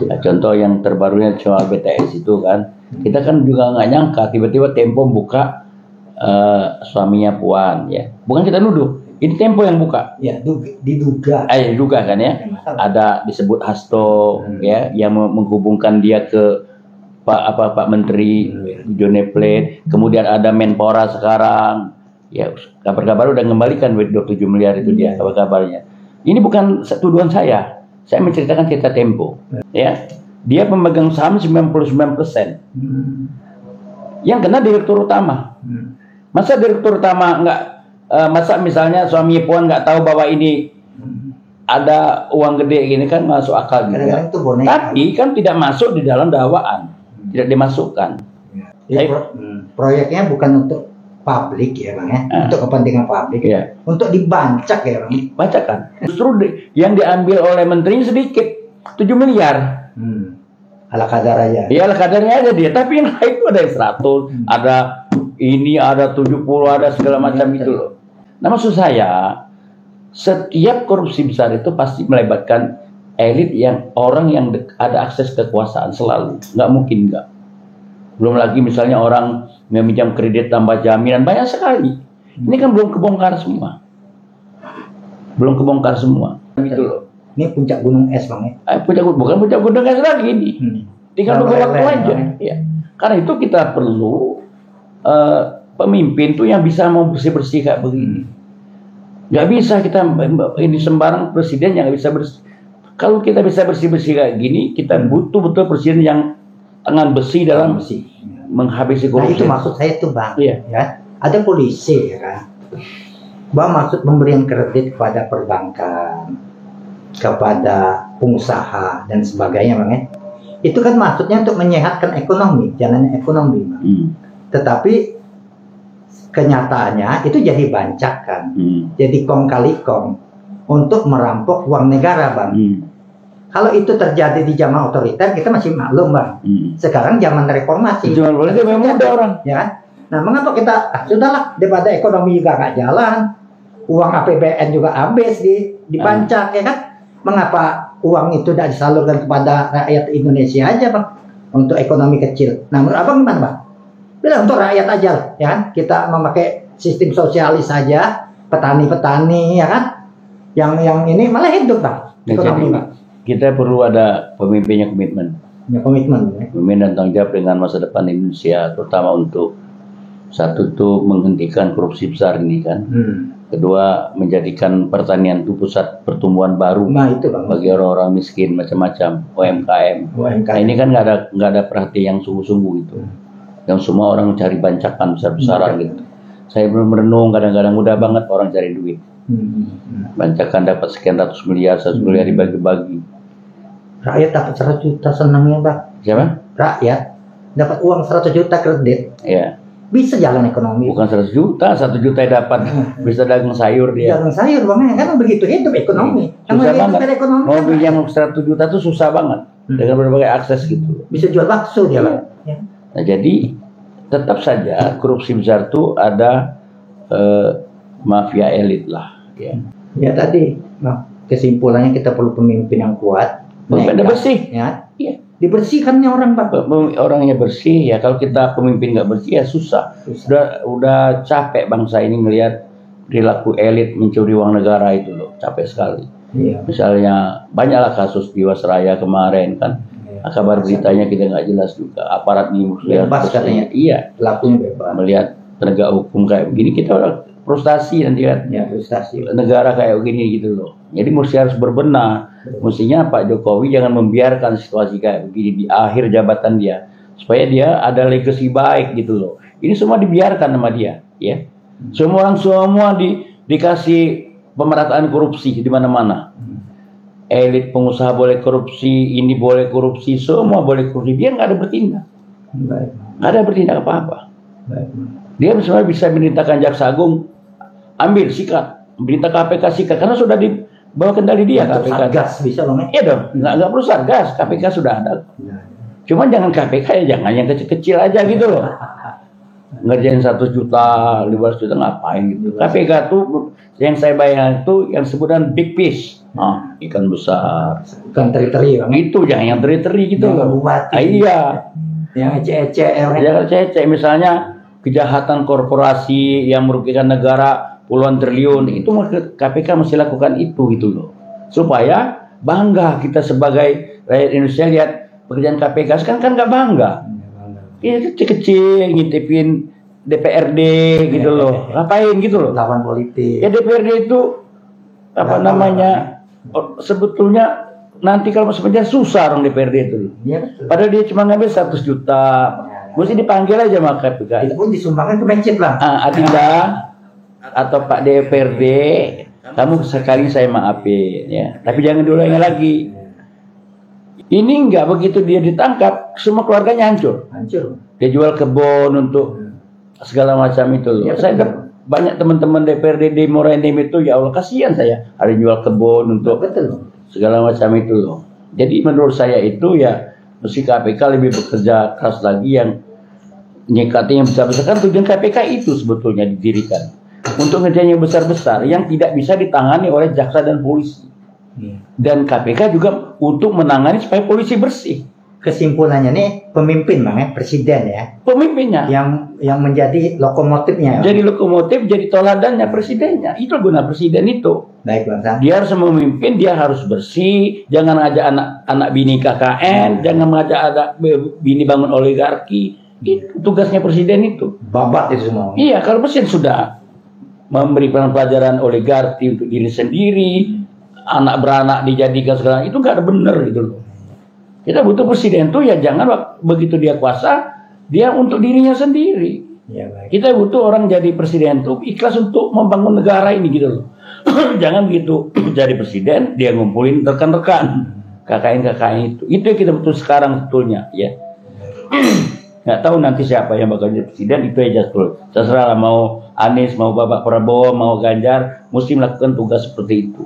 Nah, contoh yang terbarunya soal BTS itu kan, kita kan juga nggak nyangka tiba-tiba Tempo buka suaminya Puan ya. Bukan kita nuduh, ini Tempo yang buka. Ya, diduga. Diduga kan ya. Ada disebut Hasto ya yang menghubungkan dia ke Pak Menteri Johnny Plate. Kemudian ada Menpora sekarang. Ya, kabar-kabar udah mengembalikan 27 miliar itu dia kabar-kabarnya. Ini bukan tuduhan saya. Saya menceritakan cerita Tempo. Ya. Dia pemegang saham 99%. Yang kena direktur utama. Masa direktur utama masa misalnya suami Puan nggak tahu bahwa ini ada uang gede gini kan masuk akal juga. Tapi kan tidak masuk di dalam dakwaan. Tidak dimasukkan. Proyeknya bukan untuk publik ya Bang ya, untuk kepentingan publik, untuk dibancak ya Bang. Bacakan. Justru yang diambil oleh menteri sedikit, 7 miliar. Ala kadar aja. Iya, ala kadarnya aja dia. Tapi yang lain itu ada yang 100, ada ini, ada 70, ada segala macam itu loh. Nah maksud saya, setiap korupsi besar itu pasti melibatkan elit yang orang yang ada akses kekuasaan selalu. Nggak mungkin nggak. Belum lagi misalnya orang meminjam kredit tambah jaminan, banyak sekali. Ini kan belum kebongkar semua. Belum kebongkar semua. Gitu loh. Ini puncak gunung es Bang ya? Bukan puncak gunung es lagi ini. Tinggal nunggu waktu aja. Ya. Karena itu kita perlu pemimpin tuh yang bisa mau bersih-bersih kayak begini. Nggak bisa kita ini sembarang presiden yang nggak bisa bersih. Kalau kita bisa bersih-bersih kayak gini, kita butuh betul presiden yang tangan besi dalam menghabisi korupsi. Nah itu maksud saya tuh Bang. Iya. Ya, ada polisi ya kan. Bang maksud pemberian kredit kepada perbankan, kepada pengusaha dan sebagainya Bang ya. Itu kan maksudnya untuk menyehatkan ekonomi, jalannya ekonomi Bang. Tetapi kenyataannya itu jadi bancakan, jadi kong kali kong untuk merampok uang negara Bang. Kalau itu terjadi di zaman otoriter kita masih maklum Bang. Sekarang zaman reformasi. Zaman politik memang ada orang. Ya kan? Nah mengapa kita sudahlah daripada ekonomi juga nggak jalan, uang APBN juga habis dibancak ya kan? Mengapa uang itu tidak disalurkan kepada rakyat Indonesia aja Bang untuk ekonomi kecil? Nah menurut Abang gimana Bang? Bila untuk rakyat aja ya kan? Kita memakai sistem sosialis saja, petani-petani ya kan? Yang ini malah hidup Bang ekonomi Bang. Kita perlu ada pemimpinnya komitmen. Ya, komitmen. Ya. Komitmen dan tanggung jawab dengan masa depan Indonesia, terutama untuk satu tuh menghentikan korupsi besar ini kan. Kedua, menjadikan pertanian itu pusat pertumbuhan baru. Nah, itu Bang. Bagi orang-orang miskin macam-macam, UMKM. Nah, ini kan nggak ada perhatian yang sungguh-sungguh gitu. Yang semua orang cari bancakan besar-besaran gitu. Saya belum merenung, kadang-kadang mudah banget orang cari duit. Bancakan dapat sekian ratus miliar, 100 miliar dibagi-bagi. Rakyat dapat 100 juta senangnya Bang. Siapa? Rakyat dapat uang 100 juta kredit. Iya. Bisa jalan ekonomi. Bukan 100 juta, 1 juta dapat bisa dagang sayur dia. Dagang sayur Bang, kan begitu hidup ekonomi. Susah banget. Mau pinjam 100 juta itu susah banget dengan berbagai akses gitu. Bisa jual bakso dia Bang. Ya. Nah jadi tetap saja korupsi besar itu ada mafia elit lah. Ya tadi kesimpulannya kita perlu pemimpin yang kuat. Pemimpin bersih. Ya. Dibersihkannya orang Pak. Orangnya bersih ya. Kalau kita pemimpin nggak bersih ya susah. Udah capek bangsa ini melihat perilaku elit mencuri uang negara itu loh. Capek sekali. Iya. Misalnya banyaklah kasus Jiwasraya kemarin kan. Kabar beritanya kita nggak jelas juga. Aparat ini bebas katanya. Iya. Pelakunya bebas. Melihat penegak hukum kayak begini kita frustasi nanti kan. Ya, frustasi. Negara kayak begini gitu loh. Jadi mesti harus berbenah. Mestinya Pak Jokowi jangan membiarkan situasi kayak begini di akhir jabatan dia, supaya dia ada legacy baik gitu loh. Ini semua dibiarkan sama dia, ya. Semua orang dikasih pemerataan korupsi di mana-mana. Elit pengusaha boleh korupsi, ini boleh korupsi, semua boleh korupsi. Dia nggak ada bertindak, nggak ada bertindak apa-apa. Dia misalnya bisa memerintahkan Jaksa Agung ambil sikat, memerintah KPK sikat karena sudah di bawah kendali dia. KPK gas bisa Bang. Iya dong, nggak perlu Satgas, KPK sudah ada. Cuman jangan KPK ya, jangan yang kecil-kecil aja gitu loh. ngerjain 100 juta, 500 juta ngapain gitu. KPK tuh yang saya bayangkan itu yang sebutan big fish, ikan besar, Bukan teri-teri Bang. itu yang teri-teri gitu Yang loh. bupati. Iya, Yang ece-ece jangan cecek misalnya kejahatan korporasi yang merugikan negara puluhan triliun, itu KPK mesti lakukan itu gitu loh, supaya bangga kita sebagai rakyat Indonesia lihat pekerjaan KPK. Sekarang kan nggak bangga. Ini kecil-kecil ngintipin DPRD gitu loh. Ngapain gitu loh. lawan politik. Ya DPRD itu apa namanya? Sebetulnya nanti kalau masuk penjara susah orang DPRD itu. Iya betul. Padahal dia cuma ngambil 100 juta. Mesti dipanggil aja sama KPK. Itu pun disumbangkan ke mencet Bang. Adinda atau Pak DPRD, kamu sekali saya maafin ya. Tapi jangan diulangi lagi. Ini enggak, begitu dia ditangkap, semua keluarganya hancur. Hancur. Dia jual kebun untuk segala macam itu loh. Ya, Saya banyak teman-teman DPRD di Morenim itu, ya Allah kasihan saya. Ada yang jual kebun untuk Betul. segala macam itu loh. Jadi menurut saya itu ya mesti KPK lebih bekerja keras lagi, yang nyikatin yang besar-besar. Kan tujuan KPK itu sebetulnya didirikan untuk ngerjain yang besar-besar yang tidak bisa ditangani oleh jaksa dan polisi. Dan KPK juga untuk menangani supaya polisi bersih. Kesimpulannya nih pemimpin Bang ya, presiden ya, Pemimpinnya. yang menjadi lokomotifnya. Jadi lokomotif, jadi toladannya presidennya. Itu guna presiden itu. Baik Bang Sam. Dia harus memimpin, dia harus bersih. Jangan ngajak anak bini KKN, jangan ngajak anak bini bangun oligarki. Itu tugasnya presiden itu. Babat itu semua. Iya, kalau presiden sudah memberikan pelajaran oligarki untuk diri sendiri, anak beranak dijadikan segala, itu nggak ada benar gitu loh. Kita butuh presiden tuh ya jangan begitu dia kuasa, dia untuk dirinya sendiri. Ya, baik. Kita butuh orang jadi presiden tuh ikhlas untuk membangun negara ini gitu loh. Jangan begitu jadi presiden dia ngumpulin rekan-rekan KKN itu. Itu yang kita butuh sekarang sebetulnya ya. Nggak tahu nanti siapa yang bakal jadi presiden, itu aja tuh. Terserah lah, mau Anies, mau Bapak Prabowo, mau Ganjar, mesti melakukan tugas seperti itu.